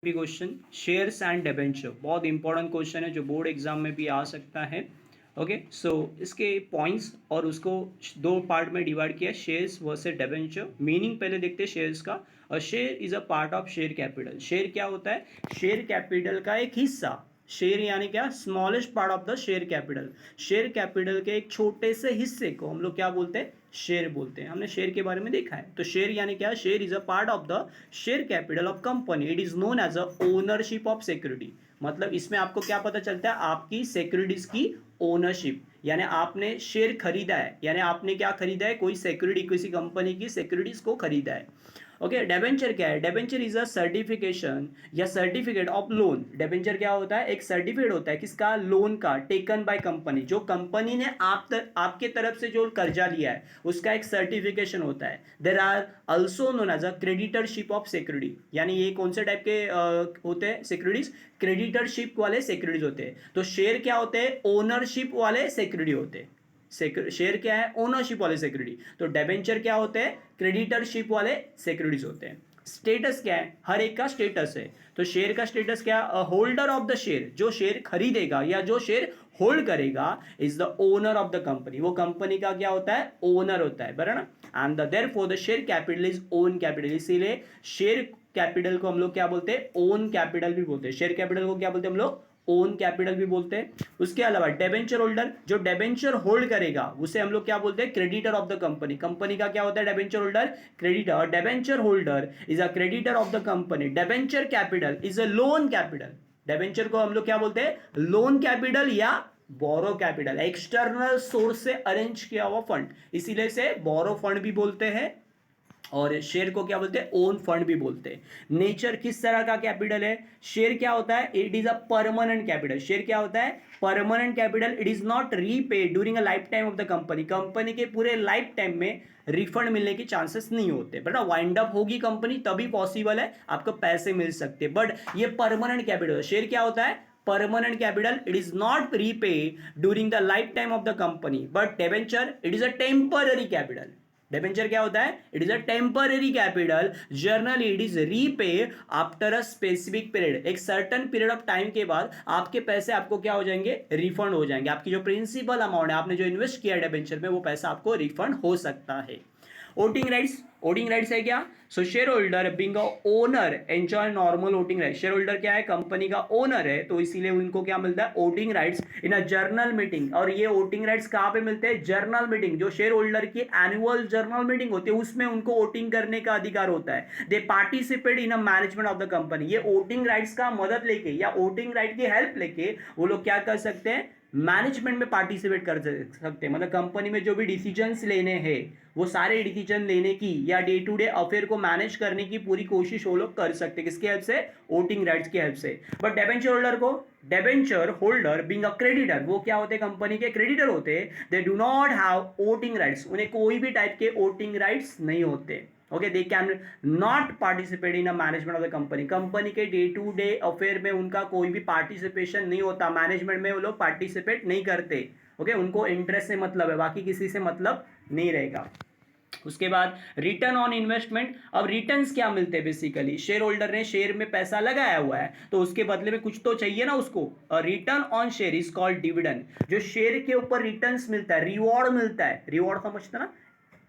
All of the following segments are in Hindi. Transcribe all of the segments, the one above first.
भी क्वेश्चन शेयर्स एंड डिबेंचर बहुत इंपॉर्टेंट क्वेश्चन है जो बोर्ड एग्जाम में भी आ सकता है। ओके सो इसके पॉइंट्स और उसको दो पार्ट में डिवाइड किया, शेयर्स वर्सेस डिबेंचर। मीनिंग पहले देखते हैं शेयर्स का। A share is a part of share capital. Share क्या होता है? शेयर कैपिटल का एक हिस्सा। शेयर यानी क्या? Smallest part of the share capital. Share capital के एक छोटे से हिस्से को हम लोग क्या बोलते हैं? शेयर बोलते हैं। हमने शेयर के बारे में देखा है। तो शेयर यानी क्या? Share is a part of the share capital of company. It is known as a ownership of security. मतलब इसमें आपको क्या पता चलता है? आपकी सिक्योरिटीज की ओनरशिप, यानी आपने शेयर खरीदा है, यानी आपने क्या खरीदा है? कोई सिक्योरिटी, किसी कंपनी की सिक्योरिटीज को खरीदा है। ओके डेबेंचर क्या है? डेबेंचर इज अ सर्टिफिकेशन या सर्टिफिकेट ऑफ लोन। डेबेंचर क्या होता है? एक सर्टिफिकेट होता है किसका? लोन का, टेकन बाय कंपनी। जो कंपनी ने आपके तरफ से जो कर्जा लिया है उसका एक सर्टिफिकेशन होता है। There are also known as a creditorship of security. यानी ये कौन से टाइप के होते हैं सिक्योरिटीज? क्रेडिटरशिप वाले सिक्योरिटीज होते हैं। तो शेयर क्या होते हैं? ओनरशिप वाले सिक्योरिटी होते हैं। शेयर क्या है? ओनरशिप वाले सिक्योरिटी। तो डेबेंचर क्या होते हैं? क्रेडिटरशिप वाले सिक्योरिटीज होते हैं। स्टेटस क्या है? हर एक का स्टेटस है। तो शेयर का स्टेटस क्या? Holder of the share. जो शेयर खरीदेगा या जो शेयर होल्ड करेगा is the owner of the company. वो कंपनी का क्या होता है? ओनर होता है, बराबर ना। And therefore the share capital is own capital. इसीलिए शेयर कैपिटल को हम लोग क्या बोलते हैं? ओन कैपिटल भी बोलते हैं। शेयर कैपिटल को क्या बोलते हैं हम लोग? ओन कैपिटल भी बोलते हैं। उसके अलावा डेबेंचर होल्डर, जो डेबेंचर होल्ड करेगा उसे हम लोग क्या बोलते हैं? Creditor of the company. Company का क्या होता है? Debenture holder, creditor. Debenture holder is a creditor of the company. Debenture capital is a loan capital. Debenture को हम लोग क्या बोलते हैं? लोन कैपिटल या बोरो कैपिटल, एक्सटर्नल सोर्स से अरेंज किया हुआ फंड, इसीलिए इसे बोरो फंड भी बोलते हैं। और शेयर को क्या बोलते हैं? ओन फंड भी बोलते हैं। नेचर किस तरह का कैपिटल है? शेयर क्या होता है? It is a permanent capital. Share क्या होता है? Permanent capital. It is not repaid during a life time of the company. Company के पूरे लाइफ टाइम में रिफंड मिलने के चांसेस नहीं होते, बट वाइंड अप होगी कंपनी तभी पॉसिबल है आपको पैसे मिल सकते, बट ये परमानेंट कैपिटल। शेयर क्या होता है? Permanent capital. It is not repay during the life time of the company. But debenture it is a temporary capital. Debenture क्या होता है? It is a temporary capital. Generally it is repay after a specific period. एक सर्टन पीरियड ऑफ टाइम के बाद आपके पैसे आपको क्या हो जाएंगे? रिफंड हो जाएंगे। आपकी जो प्रिंसिपल अमाउंट है, आपने जो इन्वेस्ट किया है डिबेंचर में, वो पैसा आपको रिफंड हो सकता है। वोटिंग राइट्स, वोटिंग राइट्स है क्या? So share holder being owner enjoy normal voting right. Share holder क्या है? कंपनी का ओनर है, तो इसीलिए उनको क्या मिलता है? वोटिंग राइट्स इन अ जर्नल मीटिंग। और ये वोटिंग राइट्स कहां पे मिलते हैं? Journal meeting. जो शेयर होल्डर की एनुअल जर्नल मीटिंग होती है उसमें उनको वोटिंग करने का अधिकार होता है। दे participate in a management of the company. ये वोटिंग राइट्स का मदद लेके या वोटिंग राइट की हेल्प लेके वो लोग क्या कर सकते हैं? मैनेजमेंट में पार्टिसिपेट कर सकते हैं। मतलब कंपनी में जो भी डिसीजंस लेने हैं वो सारे डिसीजन लेने की या डे टू डे अफेयर को मैनेज करने की पूरी कोशिश वो लोग कर सकते हैं। किसके हेल्प से? वोटिंग राइट्स की हेल्प से। बट डेबेंचर होल्डर को, debenture holder being a creditor, वो क्या होते हैं? कंपनी के क्रेडिटर होते हैं। They do not have voting rights. उन्हें कोई भी टाइप के वोटिंग राइट्स नहीं होते। Okay, they can not participate in a management of the company. Company के डे टू डे अफेयर में उनका कोई भी पार्टिसिपेशन नहीं होता। मैनेजमेंट में वो लोग पार्टिसिपेट नहीं करते। ओके, उनको इंटरेस्ट से मतलब है, बाकी किसी से मतलब नहीं रहेगा। उसके बाद रिटर्न ऑन इन्वेस्टमेंट। अब रिटर्न्स क्या मिलते हैं? बेसिकली शेयर होल्डर ने शेयर में पैसा लगाया हुआ है तो उसके बदले में कुछ तो चाहिए ना उसको। Return on share is called dividend. जो शेयर के ऊपर रिटर्न्स मिलता है, रिवॉर्ड मिलता है, रिवॉर्ड समझते ना,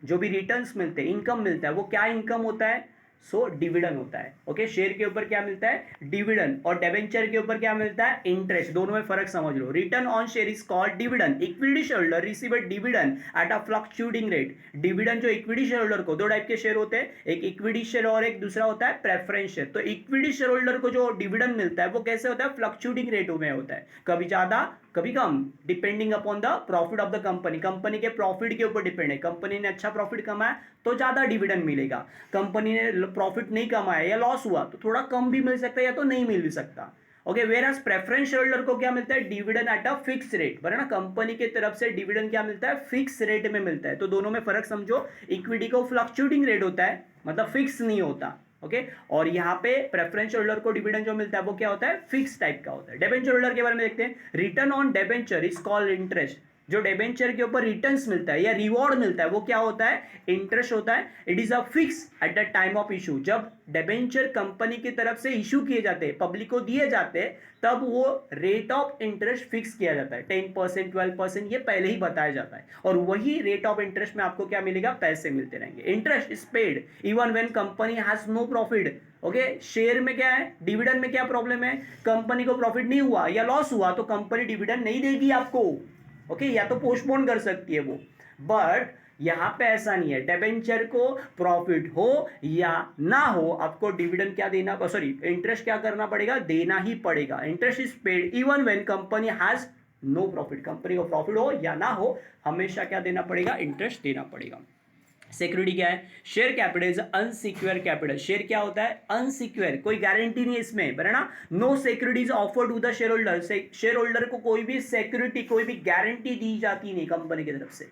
जो भी रिटर्न्स मिलते हैं, इनकम मिलता है, वो क्या इनकम होता है? सो डिविडेंड होता है। ओके, शेयर के ऊपर क्या मिलता है? डिविडेंड। और डिबेंचर के ऊपर क्या मिलता है? इंटरेस्ट। दोनों में फर्क समझ लो। Return on share is called dividend. Equity share holder receive a dividend at a fluctuating rate. Dividend जो इक्विटी शेयर होल्डर को, दो टाइप के शेयर होते हैं, एक इक्विटी शेयर और एक दूसरा होता है प्रेफरेंस शेयर। तो इक्विटी शेयर होल्डर को जो डिविडेंड मिलता है वो कैसे होता है? फ्लक्चुएटिंग रेट में होता है, कभी ज्यादा कभी कम, depending upon the profit of the company. Company के प्रॉफिट के ऊपर डिपेंड है। कंपनी ने अच्छा प्रॉफिट कमाया तो ज्यादा डिविडेंड मिलेगा। कंपनी ने प्रॉफिट नहीं कमाया या लॉस हुआ तो थोड़ा कम भी मिल सकता है या तो नहीं मिल भी सकता। Okay, whereas preference share holder को क्या मिलता है? Dividend at a fix rate, बराबर ना। कंपनी की तरफ से डिविडेंड क्या मिलता है? फिक्स रेट में मिलता है। तो दोनों में फर्क समझो। इक्विटी को फ्लक्चुएटिंग रेट होता है, मतलब फिक्स नहीं होता। ओके, और यहाँ पे प्रेफरेंस होल्डर को डिविडेंड जो मिलता है वो क्या होता है? फिक्स टाइप का होता है। डिबेंचर होल्डर के बारे में देखते हैं। Return on debenture is called interest. जो डिबेंचर के ऊपर रिटर्न्स मिलता है या रिवॉर्ड मिलता है वो क्या होता है, इंटरेस्ट होता है। It is a fix at the time of issue, जब डिबेंचर कंपनी की तरफ से इशू किए जाते हैं, पब्लिक को दिए जाते हैं, तब वो रेट ऑफ इंटरेस्ट फिक्स किया जाता है, 10% 12% ये पहले ही बताया जाता है, और वही रेट ऑफ इंटरेस्ट में आपको क्या मिलेगा, पैसे मिलते रहेंगे। Interest is paid even when company has no profit. Okay, share में क्या है, डिविडेंड में क्या प्रॉब्लम है, कंपनी को प्रॉफिट नहीं हुआ या लॉस हुआ तो कंपनी डिविडेंड नहीं देगी आपको। ओके, या तो पोस्टपोन कर सकती है वो, बट यहां पे ऐसा नहीं है। डिबेंचर को प्रॉफिट हो या ना हो, आपको डिविडेंड क्या देना, सॉरी इंटरेस्ट क्या करना पड़ेगा, देना ही पड़ेगा। Interest is paid even when company has no profit, company को प्रॉफिट हो या ना हो, हमेशा क्या देना पड़ेगा, इंटरेस्ट देना पड़ेगा। सिक्योरिटी क्या है, share capital is unsecure capital. Share क्या होता है, अनसिक्योर, कोई गारंटी नहीं है इसमें, बराबर ना। No security is offered to the share holder, share holder को कोई भी सिक्योरिटी, कोई भी गारंटी दी जाती नहीं कंपनी की तरफ से।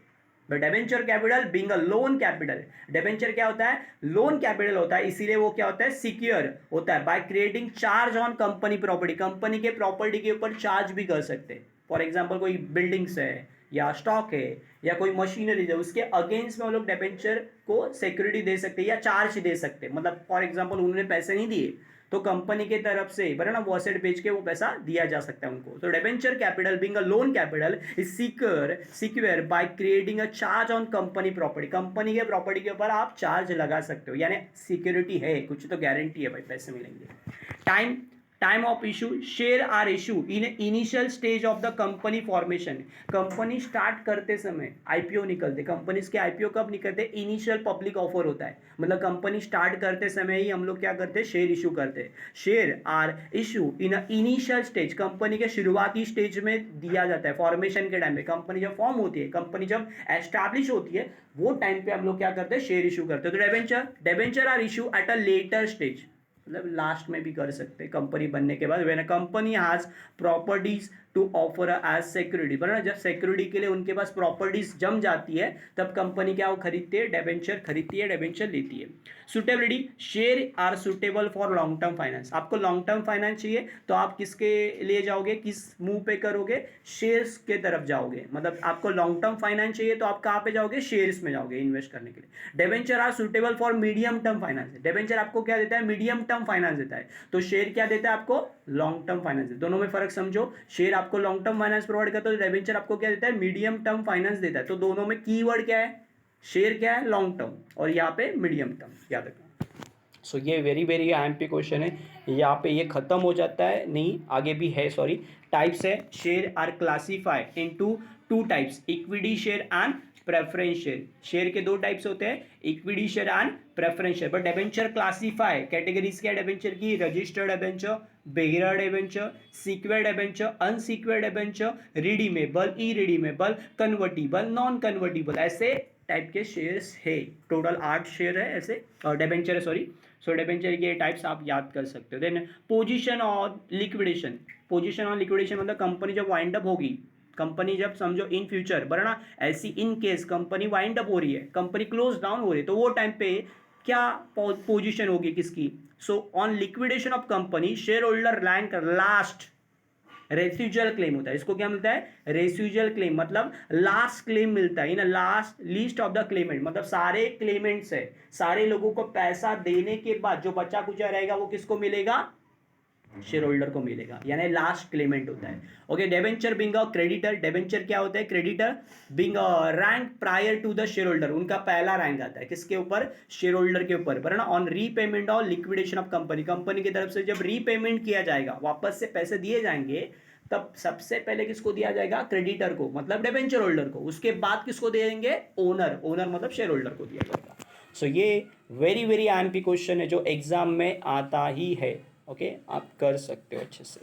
But debenture capital being a loan capital, debenture क्या होता है, लोन कैपिटल होता है, इसीलिए वो क्या होता है, सिक्योर होता है by creating charge on company property, company के प्रॉपर्टी के ऊपर चार्ज भी कर सकते हैं। फॉर एग्जाम्पल कोई बिल्डिंग्स है या स्टॉक है या कोई मशीनरी है, उसके अगेंस्ट में वो लोग डिबेंचर को सिक्योरिटी दे सकते हैं या चार्ज दे सकते हैं। मतलब फॉर एग्जांपल उन्होंने पैसे नहीं दिए तो कंपनी के तरफ से बराबर ना वो एसेट बेच के वो पैसा दिया जा सकता है उनको। तो debenture capital being a loan capital is secure by creating a charge on company property, company के प्रॉपर्टी के ऊपर आप चार्ज लगा सकते हो, यानी सिक्योरिटी है, कुछ तो गारंटी है भाई, पैसे मिलेंगे। Time of issue, share are issue in initial stage of the company formation. Company start करते समय आईपीओ निकलते, कंपनी के आईपीओ कब निकलते, इनिशियल पब्लिक ऑफर होता है, मतलब कंपनी स्टार्ट करते समय ही हम लोग क्या करते हैं, शेयर इशू करते हैं। Share are issue in initial stage, company के शुरुआती स्टेज में दिया जाता है, फॉर्मेशन के टाइम पे, कंपनी जब फॉर्म होती है, कंपनी जब एस्टैब्लिश होती है, वो टाइम पे हम लोग क्या करते हैं, शेयर इशू करते हैं। तो debenture are issue at a later stage, मतलब लास्ट में भी कर सकते हैं कंपनी बनने के बाद, when a company has properties to offer as security, बराबर, जब सिक्योरिटी के लिए उनके पास प्रॉपर्टीज जम जाती है तब कंपनी क्या वो खरीदती है, डिबेंचर खरीदती है, डिबेंचर लेती है। Suitability, share are suitable for long term finance, आपको लॉन्ग टर्म फाइनेंस चाहिए तो आप किसके लिए जाओगे, किस मुंह पे करोगे, शेयर्स के तरफ जाओगे। मतलब आपको लॉन्ग टर्म फाइनेंस चाहिए तो आप कहाँ पे जाओगे, शेयर्स में जाओगे इन्वेस्ट करने के लिए। Debenture are suitable for medium term finance, debenture आपको क्या देता है, मीडियम टर्म फाइनेंस देता है, तो शेयर क्या देता है आपको, लॉन्ग टर्म फाइनेंस। दोनों में फर्क समझो, शेयर आपको लॉन्ग टर्म फाइनेंस प्रोवाइड करता है, तो डिबेंचर आपको क्या देता है, मीडियम टर्म फाइनेंस देता है। तो दोनों में कीवर्ड क्या है, शेयर क्या है, लॉन्ग टर्म, और यहाँ पे मीडियम टर्म, याद रखना। सो ये वेरी वेरी एमपी क्वेश्चन है, यहाँ पे ये खत्म हो जाता है, नहीं आगे भी है, सॉरी। टाइप्स है, share are classified into two types, equity share and preference share. Share के दो टाइप्स होते हैं, equity share and preference share. But debenture classify categories क्या है डिबेंचर की, registered debenture, bearer debenture, secured debenture, unsecured debenture, redeemable, irredeemable, convertible, non convertible, ऐसे टाइप के शेयर्स है। टोटल 8 शेयर है ऐसे, और डिबेंचर है, सॉरी। सो डिबेंचर के टाइप्स आप याद कर सकते हो। देन पोजीशन और लिक्विडेशन, पोजीशन और लिक्विडेशन मतलब कंपनी जब वाइंड अप होगी, कंपनी जब समझो इन फ्यूचर, बराबर ना, ऐसी in case company wind up हो रही है, कंपनी क्लोज डाउन हो रही है, तो वो टाइम पे क्या पोजीशन होगी किसकी। So on liquidation of company, share holder rank last, residual claim होता है, इसको क्या मिलता है, रेसिजुअल क्लेम, मतलब लास्ट क्लेम मिलता है, in last list of the claimant, मतलब सारे क्लेमेंट्स है, सारे लोगों को पैसा देने के बाद जो बचा कुचा रहेगा वो किसको मिलेगा, शेयर होल्डर को मिलेगा, यानी लास्ट क्लेमेंट होता है। Okay, debenture being a creditor, debenture क्या होता है, creditor being a rank prior to the share holder, उनका पहला रैंक आता है किसके ऊपर, शेयर होल्डर के ऊपर, पर ना, ऑन रीपेमेंट और लिक्विडेशन ऑफ कंपनी, कंपनी की तरफ से जब रीपेमेंट किया जाएगा, वापस से पैसे दिए जाएंगे, तब सबसे पहले किसको दिया जाएगा, क्रेडिटर को, मतलब डिबेंचर होल्डर को, उसके बाद किसको देंगे, ओनर, ओनर मतलब शेयर होल्डर को दिया जाएगा। सो ये वेरी वेरी आईएमपी क्वेश्चन है जो एग्जाम में आता ही है। ओके, आप कर सकते हो अच्छे से।